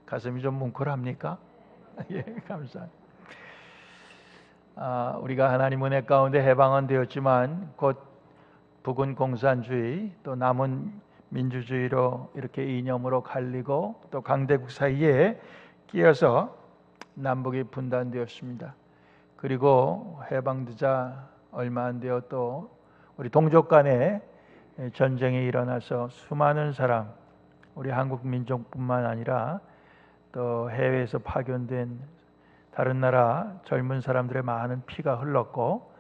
가슴이 좀 뭉클합니까? 예, 감사합니다. 우리가 하나님 은혜 가운데 해방은 되었지만 곧 북은 공산주의 또 남은 민주주의로 이렇게 이념으로 갈리고 또 강대국 사이에 끼어서 남북이 분단되었습니다. 그리고 해방되자 얼마 안 되어 또 우리 동족 간에 전쟁이 일어나서 수많은 사람, 우리 한국 민족뿐만 아니라 또 해외에서 파견된 다른 나라 젊은 사람들의 많은 피가 흘렀고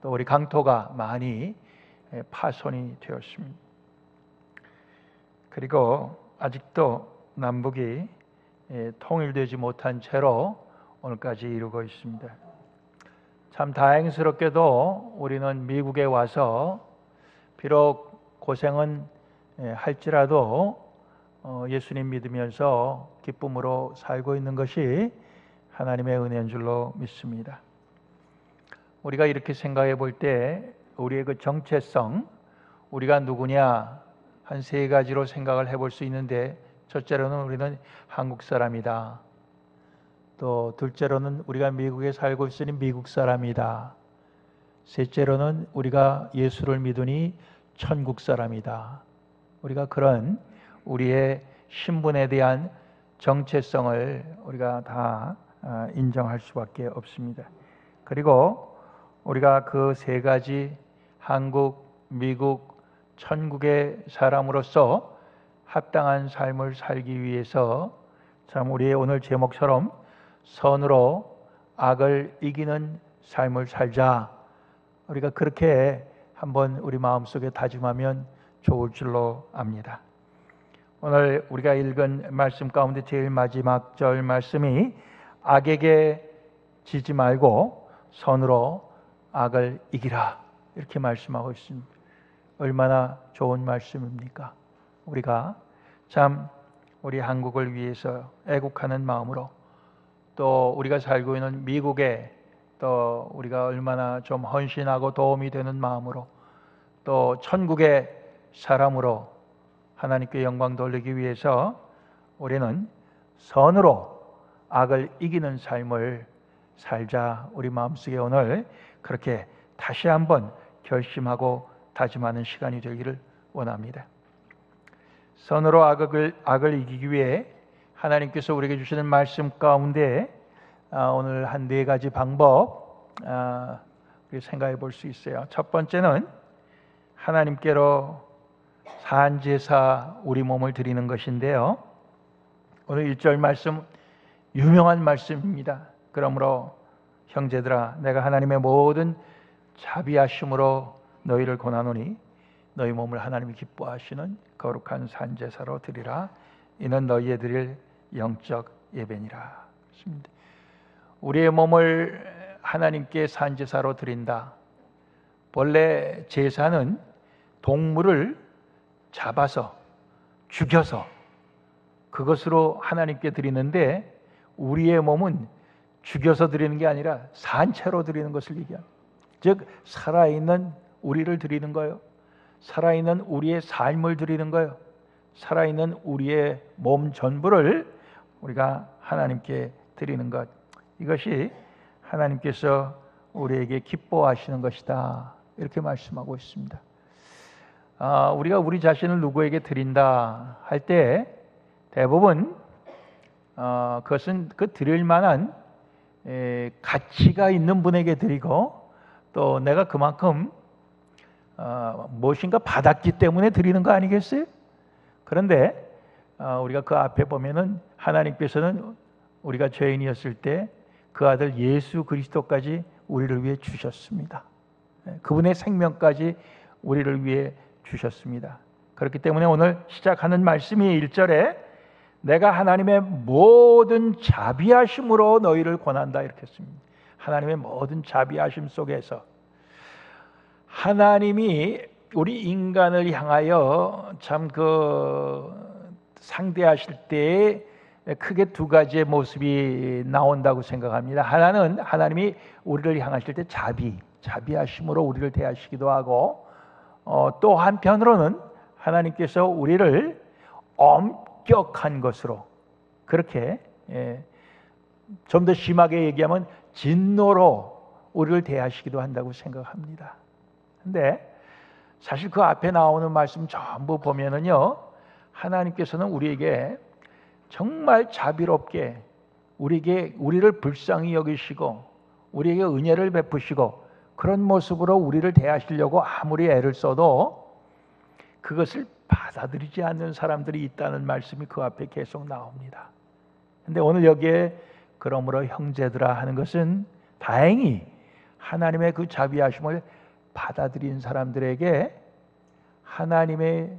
또 우리 강토가 많이 파손이 되었습니다. 그리고 아직도 남북이 통일되지 못한 채로 오늘까지 이루고 있습니다. 참 다행스럽게도 우리는 미국에 와서 비록 고생은 할지라도 예수님 믿으면서 기쁨으로 살고 있는 것이 하나님의 은혜인 줄로 믿습니다. 우리가 이렇게 생각해 볼 때 우리의 그 정체성, 우리가 누구냐 한 세 가지로 생각을 해볼 수 있는데, 첫째로는 우리는 한국 사람이다. 또 둘째로는 우리가 미국에 살고 있으니 미국 사람이다. 셋째로는 우리가 예수를 믿으니 천국 사람이다. 우리가 그런 우리의 신분에 대한 정체성을 우리가 다 인정할 수밖에 없습니다. 그리고 우리가 그 세 가지 한국, 미국, 천국의 사람으로서 합당한 삶을 살기 위해서 참 우리의 오늘 제목처럼 선으로 악을 이기는 삶을 살자, 우리가 그렇게 한번 우리 마음속에 다짐하면 좋을 줄로 압니다. 오늘 우리가 읽은 말씀 가운데 제일 마지막 절 말씀이 악에게 지지 말고 선으로 악을 이기라, 이렇게 말씀하고 있습니다. 얼마나 좋은 말씀입니까? 우리가 참 우리 한국을 위해서 애국하는 마음으로, 또 우리가 살고 있는 미국에 또 우리가 얼마나 좀 헌신하고 도움이 되는 마음으로, 또 천국의 사람으로 하나님께 영광 돌리기 위해서 우리는 선으로 악을 이기는 삶을 살자, 우리 마음속에 오늘 그렇게 다시 한번 결심하고 다짐하는 시간이 되기를 원합니다. 선으로 악을 이기기 위해 하나님께서 우리에게 주시는 말씀 가운데 오늘 한 네 가지 방법 생각해 볼 수 있어요. 첫 번째는 하나님께로 산제사 우리 몸을 드리는 것인데요, 오늘 1절 말씀 유명한 말씀입니다. 그러므로 형제들아, 내가 하나님의 모든 자비하심으로 너희를 권하노니 너희 몸을 하나님이 기뻐하시는 거룩한 산제사로 드리라. 이는 너희의 드릴 영적 예배니라. 우리의 몸을 하나님께 산제사로 드린다. 본래 제사는 동물을 잡아서 죽여서 그것으로 하나님께 드리는데, 우리의 몸은 죽여서 드리는 게 아니라 산채로 드리는 것을 얘기합니다. 즉 살아있는 우리를 드리는 거예요. 살아있는 우리의 삶을 드리는 거예요. 살아있는 우리의 몸 전부를 우리가 하나님께 드리는 것, 이것이 하나님께서 우리에게 기뻐하시는 것이다, 이렇게 말씀하고 있습니다. 우리가 우리 자신을 누구에게 드린다 할 때 대부분 그것은 그 드릴 만한 가치가 있는 분에게 드리고, 또 내가 그만큼 무엇인가 받았기 때문에 드리는 거 아니겠어요? 그런데 우리가 그 앞에 보면은 하나님께서는 우리가 죄인이었을 때 그 아들 예수 그리스도까지 우리를 위해 주셨습니다. 그분의 생명까지 우리를 위해 주셨습니다. 그렇기 때문에 오늘 시작하는 말씀이 1절에 내가 하나님의 모든 자비하심으로 너희를 권한다, 이렇게 했습니다. 하나님의 모든 자비하심 속에서 하나님이 우리 인간을 향하여 참 상대하실 때 크게 두 가지의 모습이 나온다고 생각합니다. 하나는 하나님이 우리를 향하실 때 자비하심으로 우리를 대하시기도 하고, 또 한편으로는 하나님께서 우리를 엄격한 것으로, 그렇게 좀 더 심하게 얘기하면 진노로 우리를 대하시기도 한다고 생각합니다. 근데 사실 그 앞에 나오는 말씀 전부 보면은요, 하나님께서는 우리에게 정말 자비롭게 우리를 불쌍히 여기시고 우리에게 은혜를 베푸시고 그런 모습으로 우리를 대하시려고 아무리 애를 써도 그것을 받아들이지 않는 사람들이 있다는 말씀이 그 앞에 계속 나옵니다. 근데 오늘 여기에 그러므로 형제들아 하는 것은 다행히 하나님의 그 자비하심을 받아들인 사람들에게 하나님의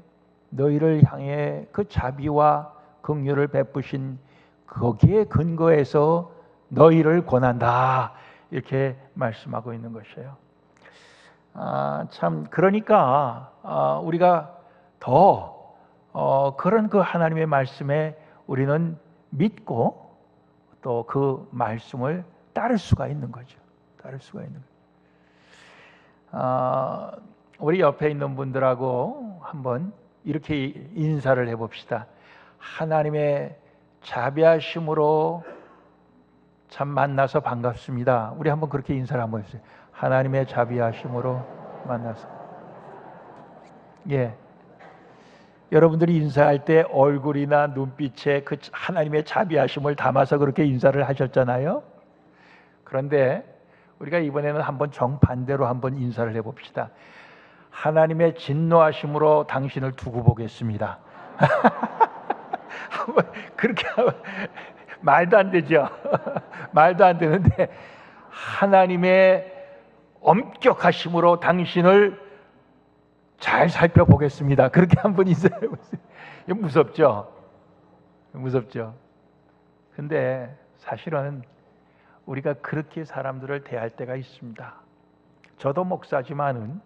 너희를 향해 그 자비와 긍휼을 베푸신 거기에 근거해서 너희를 권한다, 이렇게 말씀하고 있는 것이에요. 참 그러니까 우리가 더 그런 그 하나님의 말씀에 우리는 믿고 또 그 말씀을 따를 수가 있는 거죠. 따를 수가 있는 거죠. 우리 옆에 있는 분들하고 한번 이렇게 인사를 해봅시다. 하나님의 자비하심으로 참 만나서 반갑습니다. 우리 한번 그렇게 인사를 한번 해주세요. 하나님의 자비하심으로 만나서. 여러분들이 인사할 때 얼굴이나 눈빛에 그 하나님의 자비하심을 담아서 그렇게 인사를 하셨잖아요. 그런데 우리가 이번에는 한번 정반대로 한번 인사를 해봅시다. 하나님의 진노하심으로 당신을 두고 보겠습니다. 그렇게 하면 말도 안 되죠. 말도 안 되는데 하나님의 엄격하심으로 당신을 잘 살펴보겠습니다. 그렇게 한번 인사해 보세요. 무섭죠? 무섭죠? 근데 사실은 우리가 그렇게 사람들을 대할 때가 있습니다. 저도 목사지만은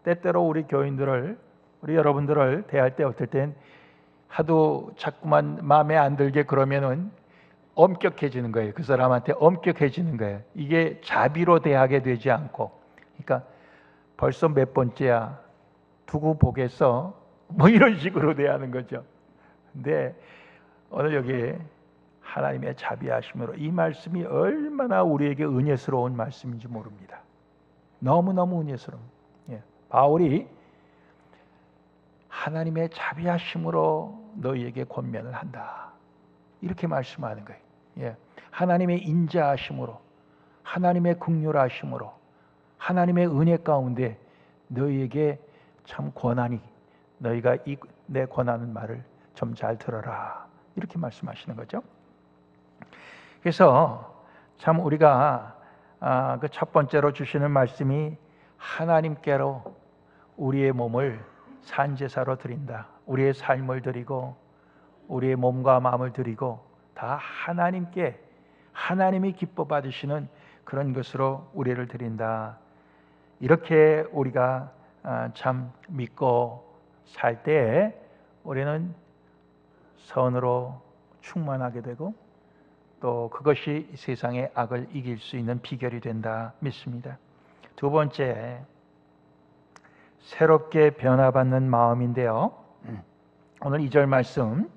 때때로 우리 교인들을, 우리 여러분들을 대할 때 어떨 땐 하도 자꾸만 마음에 안 들게 그러면은 엄격해지는 거예요. 그 사람한테 엄격해지는 거예요. 이게 자비로 대하게 되지 않고, 그러니까 벌써 몇 번째야, 두고 보겠어, 뭐 이런 식으로 대하는 거죠. 근데 오늘 여기 하나님의 자비하심으로, 이 말씀이 얼마나 우리에게 은혜스러운 말씀인지 모릅니다. 너무너무 은혜스러운. 바울이 하나님의 자비하심으로 너희에게 권면을 한다, 이렇게 말씀하는 거예요. 하나님의 인자하심으로, 하나님의 긍휼하심으로, 하나님의 은혜 가운데 너희에게 참 권하니 너희가 내 권하는 말을 좀 잘 들어라, 이렇게 말씀하시는 거죠. 그래서 참 우리가 그 첫 번째로 주시는 말씀이 하나님께로 우리의 몸을 산제사로 드린다. 우리의 삶을 드리고 우리의 몸과 마음을 드리고 다 하나님께, 하나님이 기뻐 받으시는 그런 것으로 우리를 드린다. 이렇게 우리가 참 믿고 살 때 우리는 선으로 충만하게 되고 또 그것이 세상의 악을 이길 수 있는 비결이 된다 믿습니다. 두 번째, 새롭게 변화받는 마음인데요. 오늘 2절 말씀,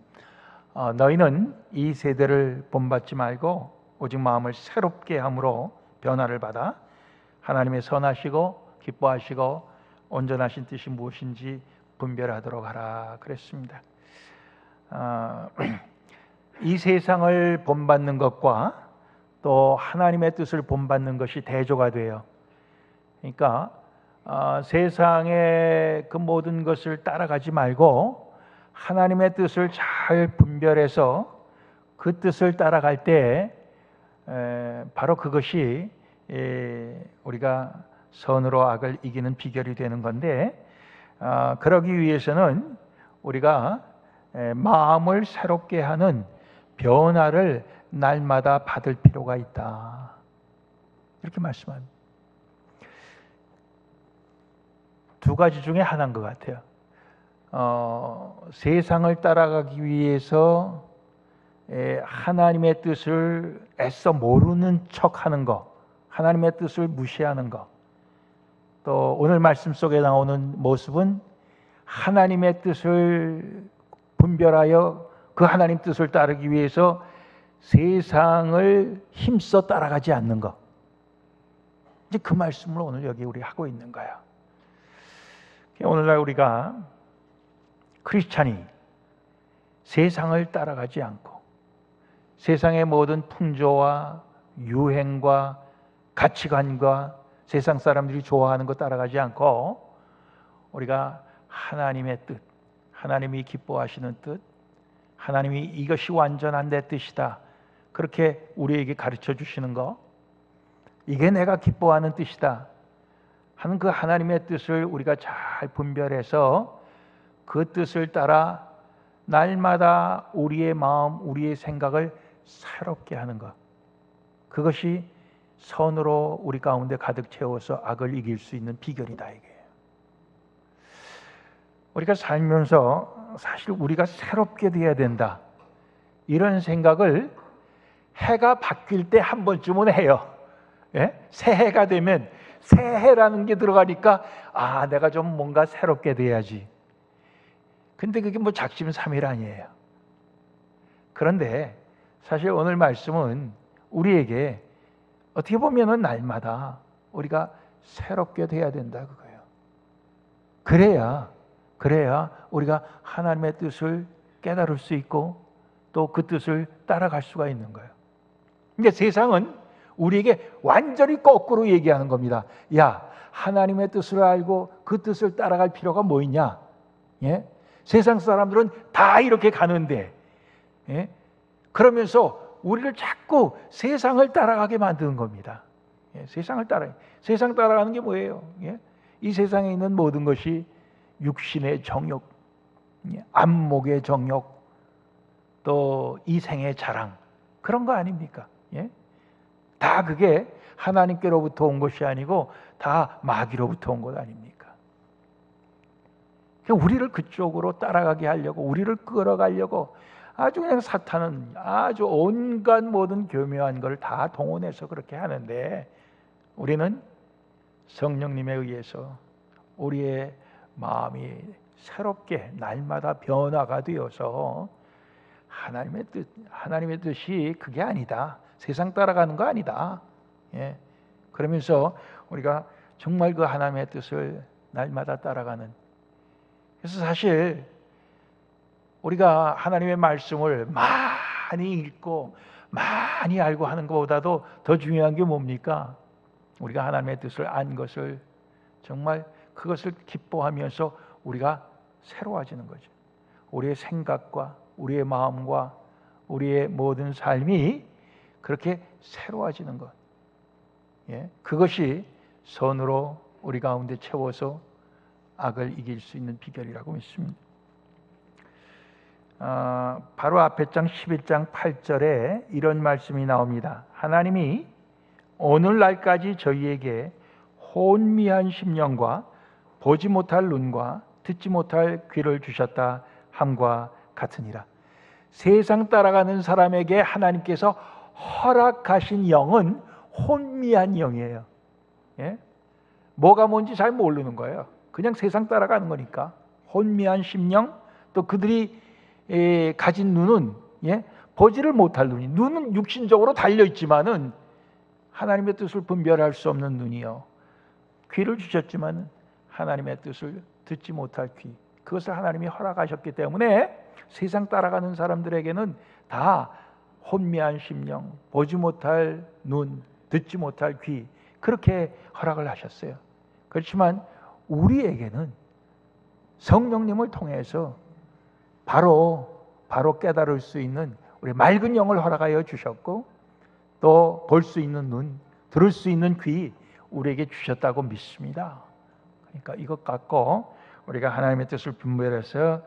너희는 이 세대를 본받지 말고 오직 마음을 새롭게 함으로 변화를 받아 하나님의 선하시고 기뻐하시고 온전하신 뜻이 무엇인지 분별하도록 하라 그랬습니다. 이 세상을 본받는 것과 또 하나님의 뜻을 본받는 것이 대조가 돼요. 그러니까 세상의 그 모든 것을 따라가지 말고 하나님의 뜻을 잘 분별해서 그 뜻을 따라갈 때 바로 그것이 우리가 선으로 악을 이기는 비결이 되는 건데, 그러기 위해서는 우리가 마음을 새롭게 하는 변화를 날마다 받을 필요가 있다, 이렇게 말씀합니다. 두 가지 중에 하나인 것 같아요. 세상을 따라가기 위해서 하나님의 뜻을 애써 모르는 척하는 것, 하나님의 뜻을 무시하는 것, 또 오늘 말씀 속에 나오는 모습은 하나님의 뜻을 분별하여 그 하나님 뜻을 따르기 위해서 세상을 힘써 따라가지 않는 것. 이제 그 말씀을 오늘 여기 우리 하고 있는 거야. 오늘날 우리가 크리스찬이 세상을 따라가지 않고 세상의 모든 풍조와 유행과 가치관과 세상 사람들이 좋아하는 것 따라가지 않고 우리가 하나님의 뜻, 하나님이 기뻐하시는 뜻, 하나님이 이것이 완전한 내 뜻이다, 그렇게 우리에게 가르쳐 주시는 거, 이게 내가 기뻐하는 뜻이다 하는 그 하나님의 뜻을 우리가 잘 분별해서 그 뜻을 따라 날마다 우리의 마음, 우리의 생각을 새롭게 하는 것, 그것이 선으로 우리 가운데 가득 채워서 악을 이길 수 있는 비결이다, 이게. 우리가 살면서 사실 우리가 새롭게 돼야 된다, 이런 생각을 해가 바뀔 때 한 번쯤은 해요. 예? 새해가 되면 새해라는 게 들어가니까 내가 좀 뭔가 새롭게 돼야지. 근데 그게 뭐 작심삼일 아니에요. 그런데 사실 오늘 말씀은 우리에게 어떻게 보면은 날마다 우리가 새롭게 돼야 된다, 그거예요. 그래야 우리가 하나님의 뜻을 깨달을 수 있고 또 그 뜻을 따라갈 수가 있는 거예요. 근데 세상은 우리에게 완전히 거꾸로 얘기하는 겁니다. 야, 하나님의 뜻을 알고 그 뜻을 따라갈 필요가 뭐 있냐? 예? 세상 사람들은 다 이렇게 가는데, 예? 그러면서 우리를 자꾸 세상을 따라가게 만드는 겁니다. 예? 세상 따라가는 게 뭐예요? 예? 이 세상에 있는 모든 것이 육신의 정욕, 예? 안목의 정욕, 또 이생의 자랑, 그런 거 아닙니까? 예? 다 그게 하나님께로부터 온 것이 아니고 다 마귀로부터 온 것 아닙니까? 우리를 그쪽으로 따라가게 하려고, 우리를 끌어가려고 아주 그냥 사탄은 아주 온갖 모든 교묘한 걸 다 동원해서 그렇게 하는데, 우리는 성령님에 의해서 우리의 마음이 새롭게 날마다 변화가 되어서 하나님의 뜻이 그게 아니다, 세상 따라가는 거 아니다. 예. 그러면서 우리가 정말 그 하나님의 뜻을 날마다 따라가는. 그래서 사실 우리가 하나님의 말씀을 많이 읽고 많이 알고 하는 것보다도 더 중요한 게 뭡니까? 우리가 하나님의 뜻을 안 것을 정말 그것을 기뻐하면서 우리가 새로워지는 거죠. 우리의 생각과 우리의 마음과 우리의 모든 삶이 그렇게 새로워지는 것, 예? 그것이 선으로 우리 가운데 채워서 악을 이길 수 있는 비결이라고 믿습니다. 바로 앞에 장 11장 8절에 이런 말씀이 나옵니다. 하나님이 오늘날까지 저희에게 혼미한 심령과 보지 못할 눈과 듣지 못할 귀를 주셨다 함과 같으니라. 세상 따라가는 사람에게 하나님께서 허락하신 영은 혼미한 영이에요. 예? 뭐가 뭔지 잘 모르는 거예요. 그냥 세상 따라가는 거니까. 혼미한 심령, 또 그들이 가진 눈은, 예? 보지를 못할 눈은 육신적으로 달려있지만은 하나님의 뜻을 분별할 수 없는 눈이요. 귀를 주셨지만 하나님의 뜻을 듣지 못할 귀, 그것을 하나님이 허락하셨기 때문에 세상 따라가는 사람들에게는 다 혼미한 심령, 보지 못할 눈, 듣지 못할 귀, 그렇게 허락을 하셨어요. 그렇지만 우리에게는 성령님을 통해서 바로 깨달을 수 있는 우리 맑은 영을 허락하여 주셨고, 또 볼 수 있는 눈, 들을 수 있는 귀 우리에게 주셨다고 믿습니다. 그러니까 이것 갖고 우리가 하나님의 뜻을 분별해서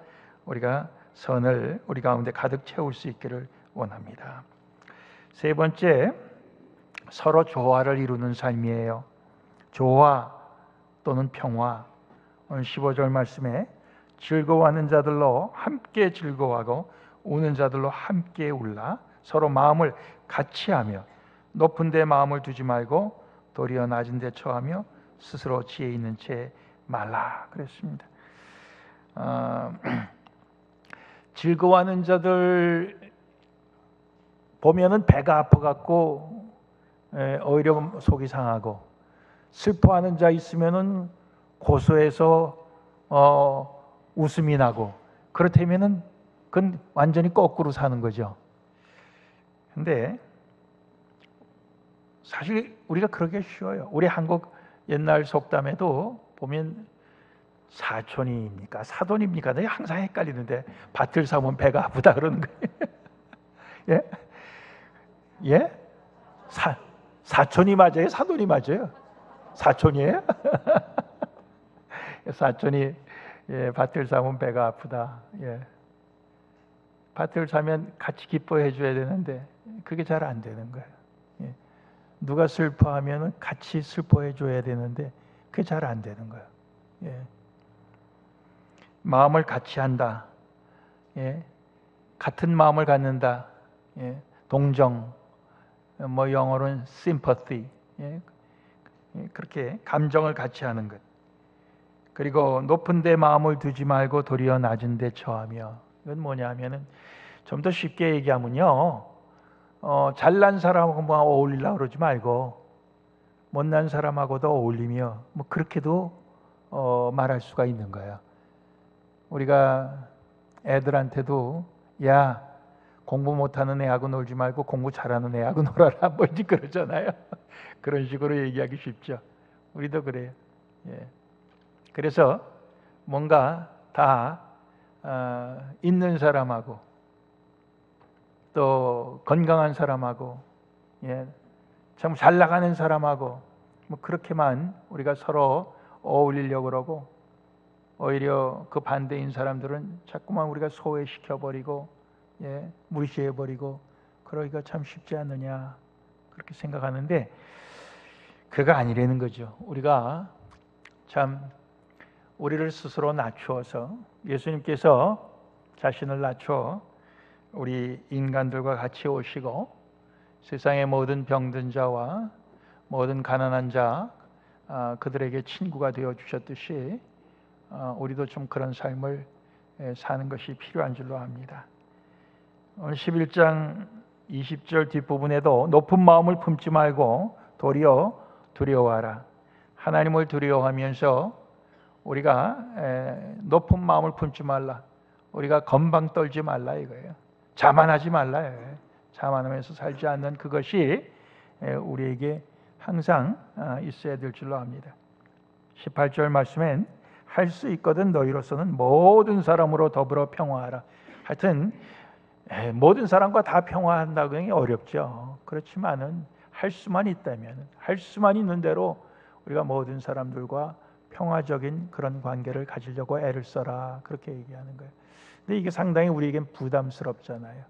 우리가 선을 우리 가운데 가득 채울 수 있기를 원합니다. 세 번째, 서로 조화를 이루는 삶이에요. 조화 또는 평화. 오늘 15절 말씀에 즐거워하는 자들로 함께 즐거워하고 우는 자들로 함께 울라. 서로 마음을 같이 하며 높은 데 마음을 두지 말고 도리어 낮은 데 처하며 스스로 지혜 있는 채 말라 그랬습니다. 즐거워하는 자들 보면은 배가 아파갖고 오히려 속이 상하고, 슬퍼하는 자 있으면은 고소해서 웃음이 나고, 그렇다면은 그건 완전히 거꾸로 사는 거죠. 근데 사실 우리가 그러기 쉬워요. 우리 한국 옛날 속담에도 보면 사촌입니까 사돈입니까? 내가 항상 헷갈리는데, 밭을 사면 배가 아프다 그러는 거예요. 예? 예? 사촌이 맞아요? 사돈이 맞아요? 사촌이에요? 사촌이 밭을 사면 배가 아프다. 밭을 사면 같이 기뻐해 줘야 되는데 그게 잘 안 되는 거예요. 누가 슬퍼하면 같이 슬퍼해 줘야 되는데 그게 잘 안 되는 거예요. 마음을 같이 한다. 같은 마음을 갖는다. 동정, 영어로는 sympathy. 그렇게 감정을 같이 하는 것. 그리고 높은 데 마음을 두지 말고 도리어 낮은 데 처하며. 이건 뭐냐면은, 좀 더 쉽게 얘기하면요, 잘난 사람하고만 어울리려고 그러지 말고 못난 사람하고도 어울리며, 그렇게도 말할 수가 있는 거예요. 우리가 애들한테도, 야, 공부 못하는 애하고 놀지 말고 공부 잘하는 애하고 놀아라, 뭐지 그러잖아요. 그런 식으로 얘기하기 쉽죠. 우리도 그래요. 그래서 뭔가 다 있는 사람하고 또 건강한 사람하고 참 잘 나가는 사람하고 그렇게만 우리가 서로 어울리려고 그러고, 오히려 그 반대인 사람들은 자꾸만 우리가 소외시켜버리고 무시해버리고 그러기가 참 쉽지 않느냐, 그렇게 생각하는데 그가 아니라는 거죠. 우리가 참 우리를 스스로 낮추어서, 예수님께서 자신을 낮춰 우리 인간들과 같이 오시고 세상의 모든 병든 자와 모든 가난한 자 그들에게 친구가 되어 주셨듯이 우리도 좀 그런 삶을 사는 것이 필요한 줄로 압니다. 오늘 11장 20절 뒷부분에도 높은 마음을 품지 말고 도리어 두려워하라. 하나님을 두려워하면서 우리가 높은 마음을 품지 말라. 우리가 건방 떨지 말라 이거예요. 자만하지 말라. 자만하면서 살지 않는 그것이 우리에게 항상 있어야 될 줄로 압니다. 18절 말씀엔 할 수 있거든 너희로서는 모든 사람으로 더불어 평화하라. 하여튼 모든 사람과 다 평화한다고 하기 어렵죠. 그렇지만은 할 수만 있다면, 할 수만 있는 대로 우리가 모든 사람들과 평화적인 그런 관계를 가지려고 애를 써라, 그렇게 얘기하는 거예요. 근데 이게 상당히 우리에겐 부담스럽잖아요.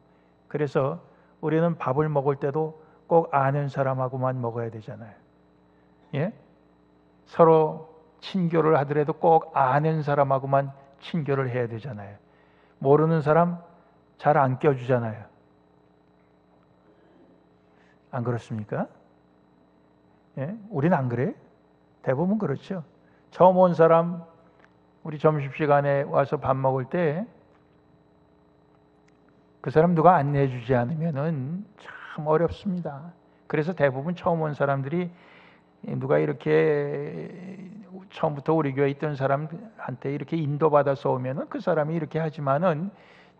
그래서 우리는 밥을 먹을 때도 꼭 아는 사람하고만 먹어야 되잖아요. 서로 친교를 하더라도 꼭 아는 사람하고만 친교를 해야 되잖아요. 모르는 사람 잘 안 껴주잖아요. 안 그렇습니까? 우리는 안 그래? 대부분 그렇죠. 처음 온 사람 우리 점심시간에 와서 밥 먹을 때 그 사람 누가 안내해 주지 않으면은 참 어렵습니다. 그래서 대부분 처음 온 사람들이 누가 이렇게 처음부터 우리 교회에 있던 사람한테 이렇게 인도받아서 오면은 그 사람이 이렇게 하지만은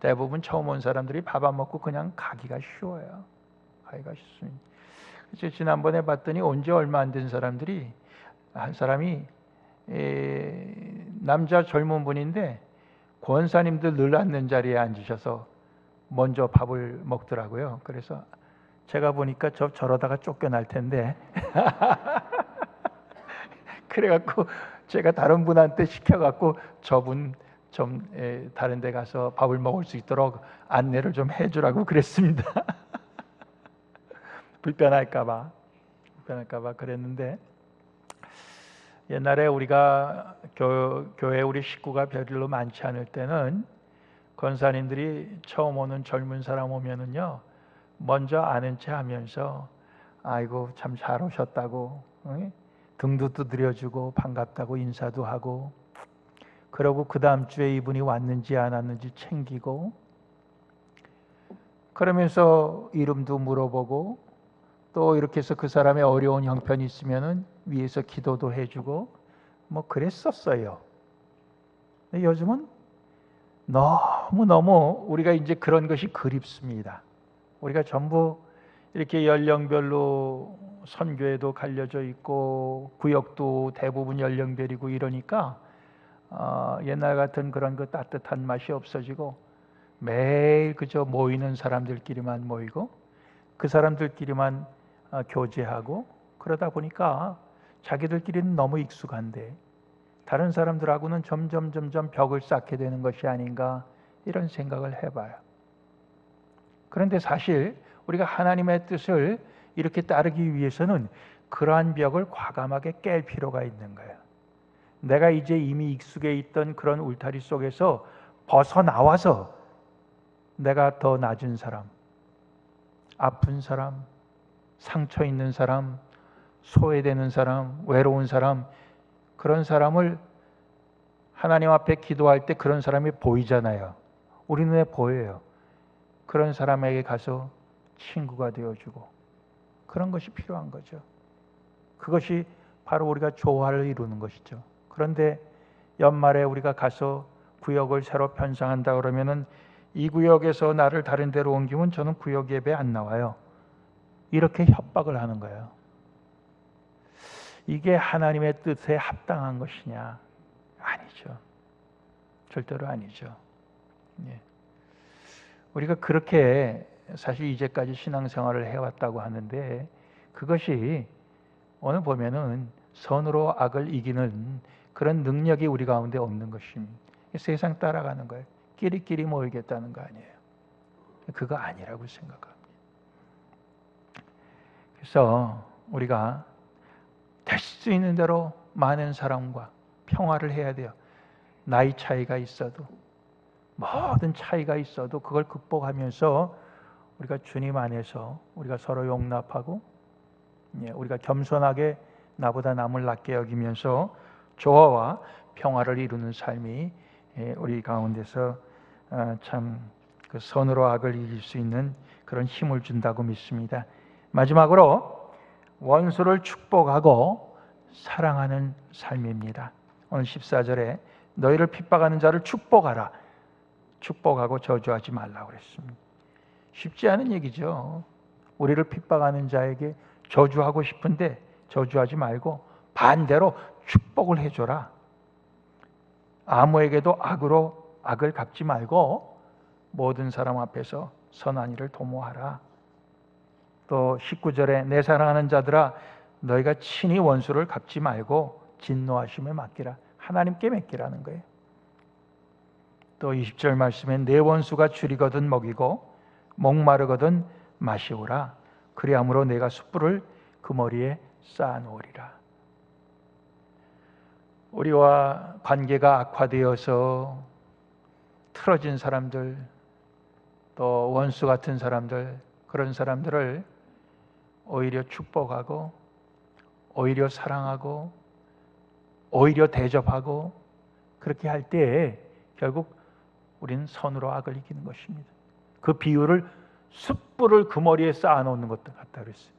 대부분 처음 온 사람들이 밥 안 먹고 그냥 가기가 쉬워요. 가기가 쉽습니다. 그래서 지난번에 봤더니 온 지 얼마 안 된 사람들이, 한 사람이 남자 젊은 분인데 권사님들 늘 앉는 자리에 앉으셔서 먼저 밥을 먹더라고요. 그래서 제가 보니까 저러다가 쫓겨날 텐데 그래갖고 제가 다른 분한테 시켜갖고 저분 좀 다른 데 가서 밥을 먹을 수 있도록 안내를 좀 해주라고 그랬습니다. 불편할까봐 그랬는데, 옛날에 우리가 교회 우리 식구가 별로 많지 않을 때는 권사님들이 처음 오는 젊은 사람 오면은요, 먼저 아는 체 하면서 아이고 참 잘 오셨다고 등도 두드려주고 반갑다고 인사도 하고, 그러고 그 다음 주에 이분이 왔는지 안 왔는지 챙기고 그러면서 이름도 물어보고 또 이렇게 해서 그 사람의 어려운 형편이 있으면은 위에서 기도도 해주고 뭐 그랬었어요. 근데 요즘은 너무너무 우리가 이제 그런 것이 그립습니다. 우리가 전부 이렇게 연령별로 선교에도 갈려져 있고 구역도 대부분 연령별이고 이러니까 옛날 같은 그런 그 따뜻한 맛이 없어지고 매일 그저 모이는 사람들끼리만 모이고 그 사람들끼리만 교제하고 그러다 보니까 자기들끼리는 너무 익숙한데 다른 사람들하고는 점점 벽을 쌓게 되는 것이 아닌가 이런 생각을 해봐요. 그런데 사실 우리가 하나님의 뜻을 이렇게 따르기 위해서는 그러한 벽을 과감하게 깰 필요가 있는 거예요. 내가 이제 이미 익숙해 있던 그런 울타리 속에서 벗어나와서 내가 더 낮은 사람, 아픈 사람, 상처 있는 사람, 소외되는 사람, 외로운 사람, 그런 사람을 하나님 앞에 기도할 때 그런 사람이 보이잖아요. 우리 눈에 보여요. 그런 사람에게 가서 친구가 되어주고 그런 것이 필요한 거죠. 그것이 바로 우리가 조화를 이루는 것이죠. 그런데 연말에 우리가 가서 구역을 새로 편성한다 그러면은 이 구역에서 나를 다른 데로 옮기면 저는 구역 예배 안 나와요. 이렇게 협박을 하는 거예요. 이게 하나님의 뜻에 합당한 것이냐? 아니죠. 절대로 아니죠. 예. 우리가 그렇게 사실 이제까지 신앙생활을 해왔다고 하는데 그것이 오늘 보면은 선으로 악을 이기는 그런 능력이 우리 가운데 없는 것입니다. 세상 따라가는 거예요. 끼리끼리 모이겠다는 거 아니에요. 그거 아니라고 생각합니다. 그래서 우리가 될 수 있는 대로 많은 사람과 평화를 해야 돼요. 나이 차이가 있어도 모든 차이가 있어도 그걸 극복하면서 우리가 주님 안에서 우리가 서로 용납하고 우리가 겸손하게 나보다 남을 낮게 여기면서 조화와 평화를 이루는 삶이 우리 가운데서 참 그 선으로 악을 이길 수 있는 그런 힘을 준다고 믿습니다. 마지막으로 원수를 축복하고 사랑하는 삶입니다. 오늘 14절에 너희를 핍박하는 자를 축복하라. 축복하고 저주하지 말라고 그랬습니다. 쉽지 않은 얘기죠. 우리를 핍박하는 자에게 저주하고 싶은데 저주하지 말고 반대로 축복을 해줘라. 아무에게도 악으로 악을 갚지 말고 모든 사람 앞에서 선한 일을 도모하라. 또 19절에 내 사랑하는 자들아 너희가 친히 원수를 갚지 말고 진노하심을 맡기라. 하나님께 맡기라는 거예요. 또 20절 말씀에 내 원수가 줄이거든 먹이고 목마르거든 마시오라. 그리함으로 내가 숯불을 그 머리에 쌓아놓으리라. 우리와 관계가 악화되어서 틀어진 사람들, 또 원수 같은 사람들, 그런 사람들을 오히려 축복하고 오히려 사랑하고 오히려 대접하고 그렇게 할 때 결국 우리는 선으로 악을 이기는 것입니다. 그 비유를 숯불을 그 머리에 쌓아놓는 것 같다 그랬어요.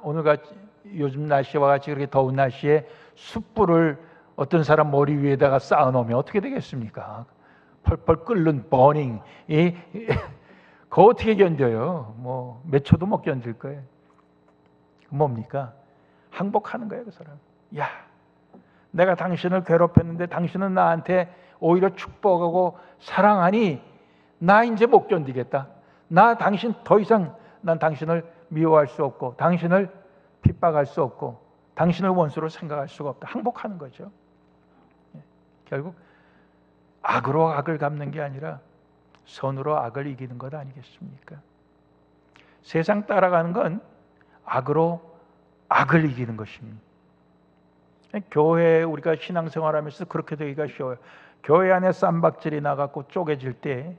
오늘같이 요즘 날씨와 같이 그렇게 더운 날씨에 숯불을 어떤 사람 머리 위에다가 쌓아놓으면 어떻게 되겠습니까? 펄펄 끓는 버닝, 그거 어떻게 견뎌요? 뭐 몇 초도 못 견딜 거예요. 뭡니까? 항복하는 거예요, 그 사람. 야, 내가 당신을 괴롭혔는데 당신은 나한테 오히려 축복하고 사랑하니 나 이제 못 견디겠다. 나 당신 더 이상 난 당신을 미워할 수 없고 당신을 핍박할 수 없고 당신을 원수로 생각할 수가 없다. 항복하는 거죠. 결국 악으로 악을 갚는 게 아니라 선으로 악을 이기는 것 아니겠습니까? 세상 따라가는 건 악으로 악을 이기는 것입니다. 교회 우리가 신앙생활하면서 그렇게 되기가 쉬워요. 교회 안에 쌈박질이 나갖고 쪼개질 때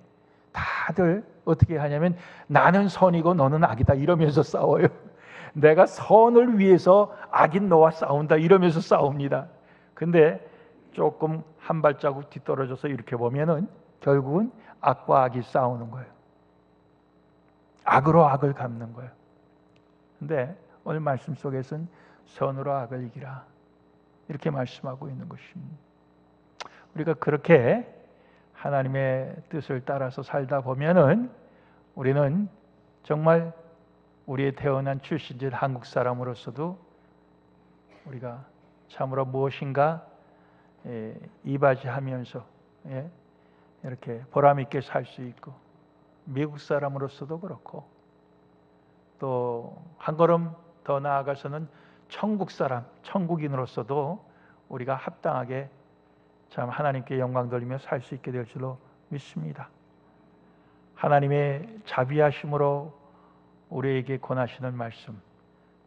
다들 어떻게 하냐면 나는 선이고 너는 악이다 이러면서 싸워요. 내가 선을 위해서 악인 너와 싸운다 이러면서 싸웁니다. 근데 조금 한 발자국 뒤떨어져서 이렇게 보면은 결국은 악과 악이 싸우는 거예요. 악으로 악을 갚는 거예요. 근데 오늘 말씀 속에서는 선으로 악을 이기라, 이렇게 말씀하고 있는 것입니다. 우리가 그렇게 하나님의 뜻을 따라서 살다 보면은 우리는 정말 우리의 태어난 출신지 한국 사람으로서도 우리가 참으로 무엇인가 이바지하면서 이렇게 보람 있게 살 수 있고, 미국 사람으로서도 그렇고, 또 한 걸음 더 나아가서는 천국 사람, 천국인으로서도 우리가 합당하게 참 하나님께 영광 돌리며 살 수 있게 될 줄로 믿습니다. 하나님의 자비하심으로 우리에게 권하시는 말씀,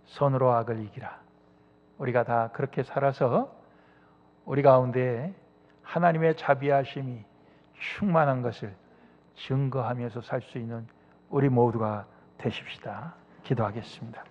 선으로 악을 이기라. 우리가 다 그렇게 살아서 우리 가운데 하나님의 자비하심이 충만한 것을 증거하면서 살 수 있는 우리 모두가 되십시다. 기도하겠습니다.